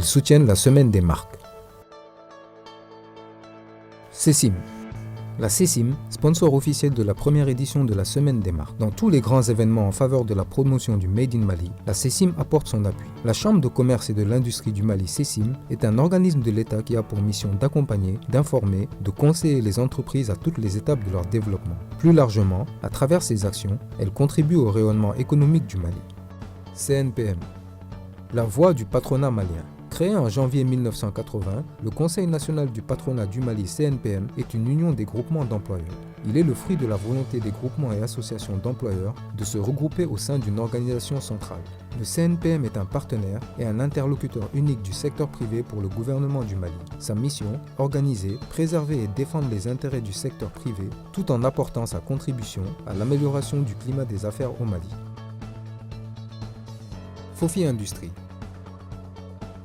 Ils soutiennent la semaine des marques. CECIM. La CECIM, sponsor officiel de la première édition de la Semaine des marques. Dans tous les grands événements en faveur de la promotion du Made in Mali, la CECIM apporte son appui. La Chambre de commerce et de l'industrie du Mali CECIM est un organisme de l'État qui a pour mission d'accompagner, d'informer, de conseiller les entreprises à toutes les étapes de leur développement. Plus largement, à travers ses actions, elle contribue au rayonnement économique du Mali. CNPM. La voix du patronat malien. Créé en janvier 1980, le Conseil national du patronat du Mali CNPM est une union des groupements d'employeurs. Il est le fruit de la volonté des groupements et associations d'employeurs de se regrouper au sein d'une organisation centrale. Le CNPM est un partenaire et un interlocuteur unique du secteur privé pour le gouvernement du Mali. Sa mission, organiser, préserver et défendre les intérêts du secteur privé tout en apportant sa contribution à l'amélioration du climat des affaires au Mali. Fofi Industrie.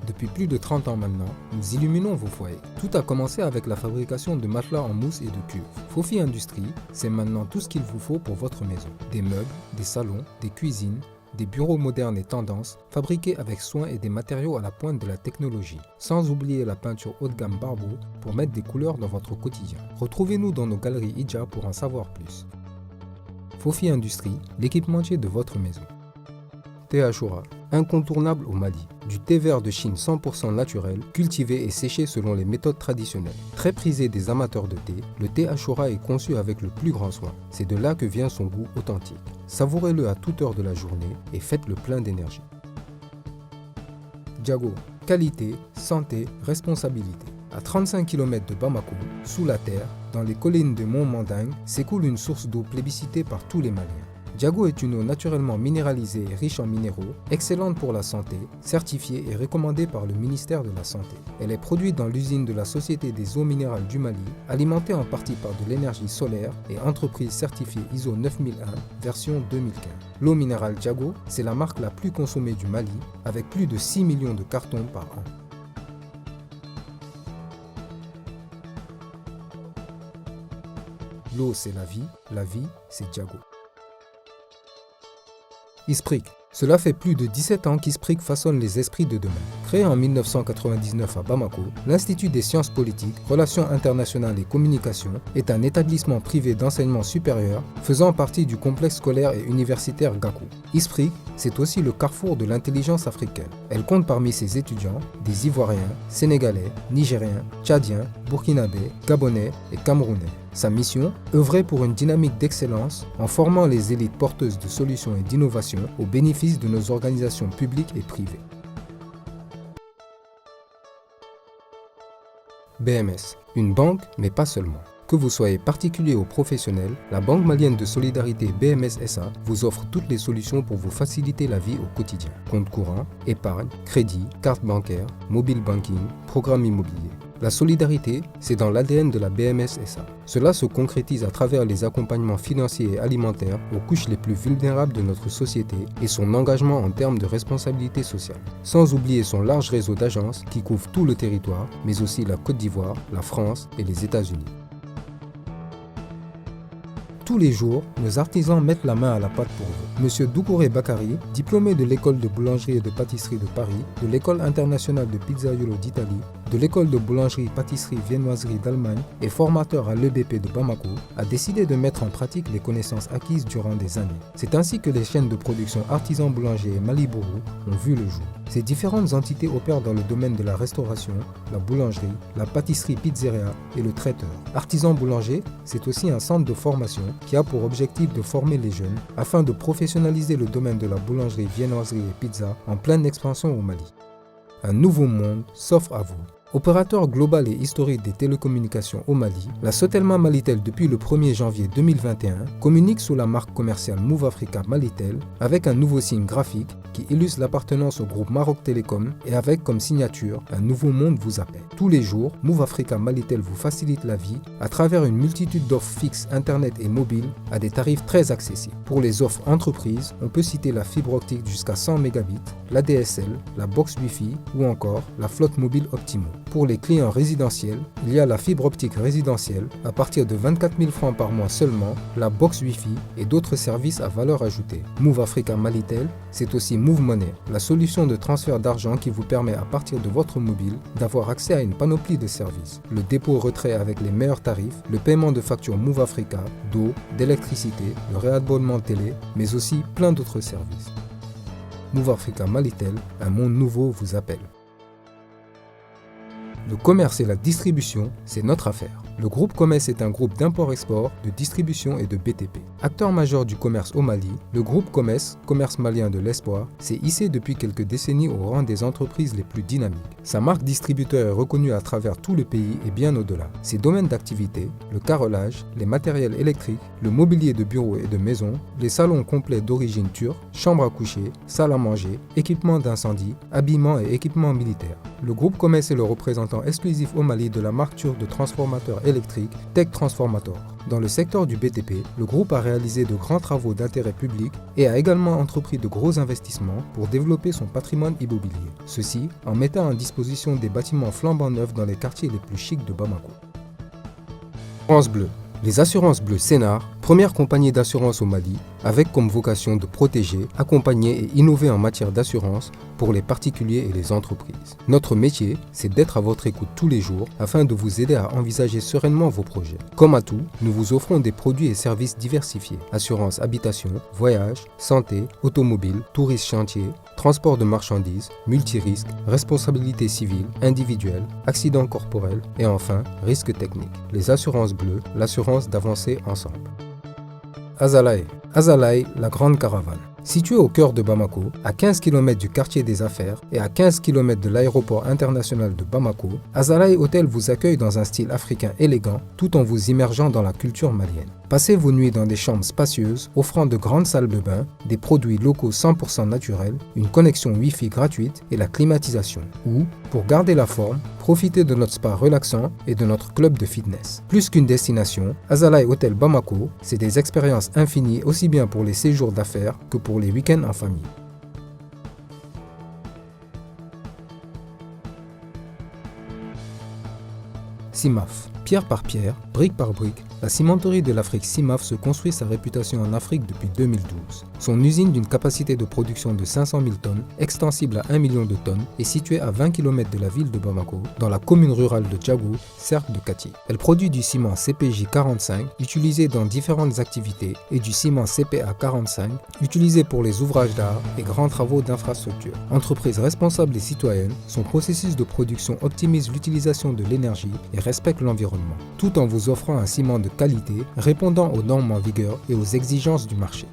Depuis plus de 30 ans maintenant, nous illuminons vos foyers. Tout a commencé avec la fabrication de matelas en mousse et de cuve. Fofi Industrie, c'est maintenant tout ce qu'il vous faut pour votre maison. Des meubles, des salons, des cuisines, des bureaux modernes et tendances, fabriqués avec soin et des matériaux à la pointe de la technologie. Sans oublier la peinture haut de gamme Barbeau pour mettre des couleurs dans votre quotidien. Retrouvez-nous dans nos galeries Idja pour en savoir plus. Fofi Industrie, l'équipementier de votre maison. Thé Ashura, incontournable au Mali. Du thé vert de Chine 100% naturel, cultivé et séché selon les méthodes traditionnelles. Très prisé des amateurs de thé, le thé Ashura est conçu avec le plus grand soin. C'est de là que vient son goût authentique. Savourez-le à toute heure de la journée et faites-le plein d'énergie. Diago, qualité, santé, responsabilité. À 35 km de Bamako, sous la terre, dans les collines de Mont-Manding, s'écoule une source d'eau plébiscitée par tous les Maliens. Diago est une eau naturellement minéralisée et riche en minéraux, excellente pour la santé, certifiée et recommandée par le ministère de la Santé. Elle est produite dans l'usine de la Société des eaux minérales du Mali, alimentée en partie par de l'énergie solaire et entreprise certifiée ISO 9001, version 2015. L'eau minérale Diago, c'est la marque la plus consommée du Mali, avec plus de 6 millions de cartons par an. L'eau, c'est la vie, c'est Diago. ISPRIC. Cela fait plus de 17 ans qu'ISPRIC façonne les esprits de demain. Créé en 1999 à Bamako, l'Institut des sciences politiques, relations internationales et communications est un établissement privé d'enseignement supérieur faisant partie du complexe scolaire et universitaire Gakou. ISPRIC, c'est aussi le carrefour de l'intelligence africaine. Elle compte parmi ses étudiants des Ivoiriens, Sénégalais, Nigériens, Tchadiens, Burkinabés, Gabonais et Camerounais. Sa mission, œuvrer pour une dynamique d'excellence en formant les élites porteuses de solutions et d'innovation au bénéfice de nos organisations publiques et privées. BMS, une banque, mais pas seulement. Que vous soyez particulier ou professionnel, la Banque malienne de solidarité BMS SA vous offre toutes les solutions pour vous faciliter la vie au quotidien. Compte courant, épargne, crédit, carte bancaire, mobile banking, programme immobilier. La solidarité, c'est dans l'ADN de la BMS SA. Cela se concrétise à travers les accompagnements financiers et alimentaires aux couches les plus vulnérables de notre société et son engagement en termes de responsabilité sociale. Sans oublier son large réseau d'agences qui couvre tout le territoire, mais aussi la Côte d'Ivoire, la France et les États-Unis. Tous les jours, nos artisans mettent la main à la pâte pour vous. Monsieur Doucouré Bakari, diplômé de l'école de boulangerie et de pâtisserie de Paris, de l'école internationale de pizzaiolo d'Italie, de l'école de boulangerie-pâtisserie-viennoiserie d'Allemagne et formateur à l'EBP de Bamako, a décidé de mettre en pratique les connaissances acquises durant des années. C'est ainsi que les chaînes de production Artisan Boulanger et Malibourou ont vu le jour. Ces différentes entités opèrent dans le domaine de la restauration, la boulangerie, la pâtisserie-pizzeria et le traiteur. Artisan Boulanger, c'est aussi un centre de formation qui a pour objectif de former les jeunes afin de professionnaliser le domaine de la boulangerie, viennoiserie et pizza en pleine expansion au Mali. Un nouveau monde s'offre à vous. Opérateur global et historique des télécommunications au Mali, la Sotelma Malitel depuis le 1er janvier 2021 communique sous la marque commerciale Move Africa Malitel avec un nouveau signe graphique qui illustre l'appartenance au groupe Maroc Télécom et avec comme signature « Un nouveau monde vous appelle ». Tous les jours, Move Africa Malitel vous facilite la vie à travers une multitude d'offres fixes Internet et mobiles à des tarifs très accessibles. Pour les offres entreprises, on peut citer la fibre optique jusqu'à 100 Mbps, la DSL, la box Wi-Fi ou encore la flotte mobile Optimo. Pour les clients résidentiels, il y a la fibre optique résidentielle à partir de 24 000 francs par mois seulement, la box Wi-Fi et d'autres services à valeur ajoutée. Move Africa Malitel, c'est aussi Move Money, la solution de transfert d'argent qui vous permet à partir de votre mobile d'avoir accès à une panoplie de services. Le dépôt-retrait avec les meilleurs tarifs, le paiement de factures Move Africa, d'eau, d'électricité, le réabonnement télé, mais aussi plein d'autres services. Move Africa Malitel, un monde nouveau vous appelle. Le commerce et la distribution, c'est notre affaire. Le groupe Comès est un groupe d'import-export, de distribution et de BTP. Acteur majeur du commerce au Mali, le groupe Comès, commerce malien de l'espoir, s'est hissé depuis quelques décennies au rang des entreprises les plus dynamiques. Sa marque distributeur est reconnue à travers tout le pays et bien au-delà. Ses domaines d'activité, le carrelage, les matériels électriques, le mobilier de bureaux et de maisons, les salons complets d'origine turque, chambres à coucher, salles à manger, équipements d'incendie, habillement et équipements militaires. Le groupe Comès est le représentant exclusif au Mali de la marque turque de transformateur électrique Tech Transformator. Dans le secteur du BTP, le groupe a réalisé de grands travaux d'intérêt public et a également entrepris de gros investissements pour développer son patrimoine immobilier. Ceci en mettant en disposition des bâtiments flambant neufs dans les quartiers les plus chics de Bamako. Assurance Bleue. Les assurances bleues Sénar, première compagnie d'assurance au Mali, avec comme vocation de protéger, accompagner et innover en matière d'assurance pour les particuliers et les entreprises. Notre métier, c'est d'être à votre écoute tous les jours afin de vous aider à envisager sereinement vos projets. Comme à tout, nous vous offrons des produits et services diversifiés. Assurance habitation, voyage, santé, automobile, tourisme chantier, transport de marchandises, multirisques, responsabilité civile, individuelle, accident corporel et enfin, risque technique. Les assurances bleues, l'assurance d'avancer ensemble. Azalaï. Azalaï, la grande caravane. Situé au cœur de Bamako, à 15 km du quartier des affaires et à 15 km de l'aéroport international de Bamako, Azalaï Hotel vous accueille dans un style africain élégant tout en vous immergeant dans la culture malienne. Passez vos nuits dans des chambres spacieuses offrant de grandes salles de bain, des produits locaux 100% naturels, une connexion Wi-Fi gratuite et la climatisation. Ou, pour garder la forme, profitez de notre spa relaxant et de notre club de fitness. Plus qu'une destination, Azalaï Hotel Bamako, c'est des expériences infinies aussi bien pour les séjours d'affaires que pour les week-ends en famille. CIMAF. Pierre par pierre, brique par brique, la cimenterie de l'Afrique CIMAF se construit sa réputation en Afrique depuis 2012. Son usine d'une capacité de production de 500 000 tonnes, extensible à 1 million de tonnes, est située à 20 km de la ville de Bamako, dans la commune rurale de Djago, cercle de Kati. Elle produit du ciment CPJ 45, utilisé dans différentes activités, et du ciment CPA 45, utilisé pour les ouvrages d'art et grands travaux d'infrastructure. Entreprise responsable et citoyenne, son processus de production optimise l'utilisation de l'énergie et respecte l'environnement, tout en vous offrant un ciment de qualité répondant aux normes en vigueur et aux exigences du marché.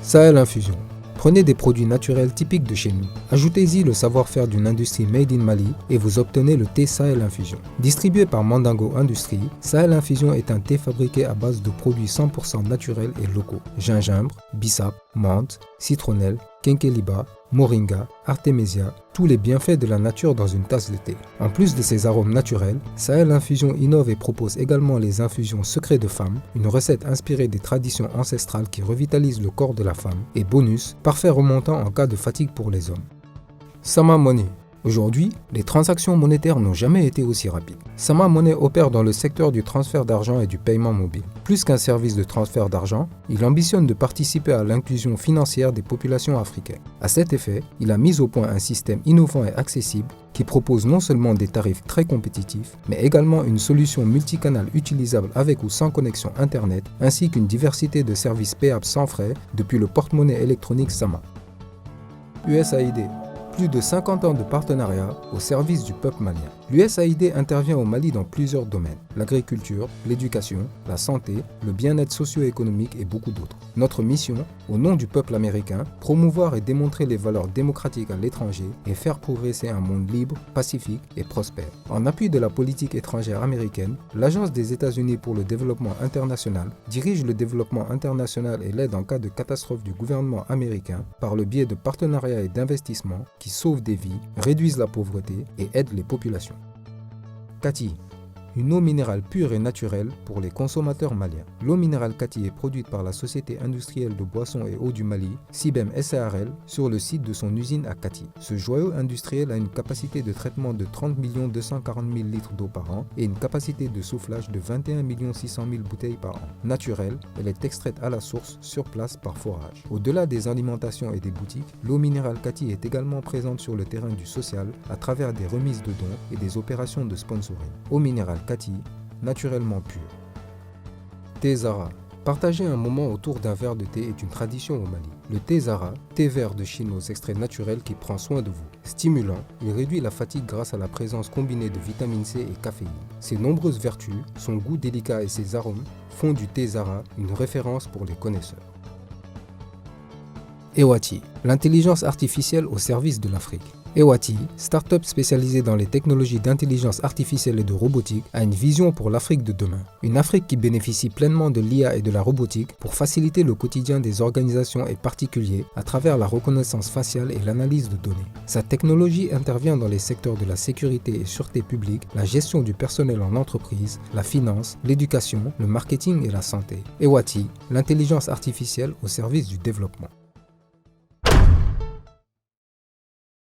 Sahel Infusion. Prenez des produits naturels typiques de chez nous. Ajoutez-y le savoir-faire d'une industrie made in Mali et vous obtenez le thé Sahel Infusion. Distribué par Mandango Industries, Sahel Infusion est un thé fabriqué à base de produits 100% naturels et locaux. Gingembre, bissap, menthe, citronnelle, kenkeliba, moringa, artémisia, tous les bienfaits de la nature dans une tasse de thé. En plus de ces arômes naturels, Sahel Infusion innove et propose également les infusions secrets de femmes, une recette inspirée des traditions ancestrales qui revitalise le corps de la femme, et bonus, parfait remontant en cas de fatigue pour les hommes. Sama Money. Aujourd'hui, les transactions monétaires n'ont jamais été aussi rapides. Sama Money opère dans le secteur du transfert d'argent et du paiement mobile. Plus qu'un service de transfert d'argent, il ambitionne de participer à l'inclusion financière des populations africaines. À cet effet, il a mis au point un système innovant et accessible qui propose non seulement des tarifs très compétitifs, mais également une solution multicanale utilisable avec ou sans connexion Internet, ainsi qu'une diversité de services payables sans frais depuis le porte-monnaie électronique Sama. USAID. Plus de 50 ans de partenariat au service du peuple malien. L'USAID intervient au Mali dans plusieurs domaines, l'agriculture, l'éducation, la santé, le bien-être socio-économique et beaucoup d'autres. Notre mission, au nom du peuple américain, promouvoir et démontrer les valeurs démocratiques à l'étranger et faire progresser un monde libre, pacifique et prospère. En appui de la politique étrangère américaine, l'Agence des États-Unis pour le développement international dirige le développement international et l'aide en cas de catastrophe du gouvernement américain par le biais de partenariats et d'investissements qui sauvent des vies, réduisent la pauvreté et aident les populations. Kati, une eau minérale pure et naturelle pour les consommateurs maliens. L'eau minérale Kati est produite par la Société industrielle de boissons et eau du Mali, Sibem SARL, sur le site de son usine à Kati. Ce joyau industriel a une capacité de traitement de 30 240 000 litres d'eau par an et une capacité de soufflage de 21 600 000 bouteilles par an. Naturelle, elle est extraite à la source sur place par forage. Au-delà des alimentations et des boutiques, l'eau minérale Kati est également présente sur le terrain du social à travers des remises de dons et des opérations de sponsoring. Eau minérale Kati, naturellement pure. Thé Zara. Partager un moment autour d'un verre de thé est une tradition au Mali. Le thé Zara, thé vert de Chine aux extraits naturels qui prend soin de vous. Stimulant, il réduit la fatigue grâce à la présence combinée de vitamine C et caféine. Ses nombreuses vertus, son goût délicat et ses arômes font du thé Zara une référence pour les connaisseurs. Ewati, l'intelligence artificielle au service de l'Afrique. Ewati, start-up spécialisée dans les technologies d'intelligence artificielle et de robotique, a une vision pour l'Afrique de demain. Une Afrique qui bénéficie pleinement de l'IA et de la robotique pour faciliter le quotidien des organisations et particuliers à travers la reconnaissance faciale et l'analyse de données. Sa technologie intervient dans les secteurs de la sécurité et sûreté publique, la gestion du personnel en entreprise, la finance, l'éducation, le marketing et la santé. Ewati, l'intelligence artificielle au service du développement.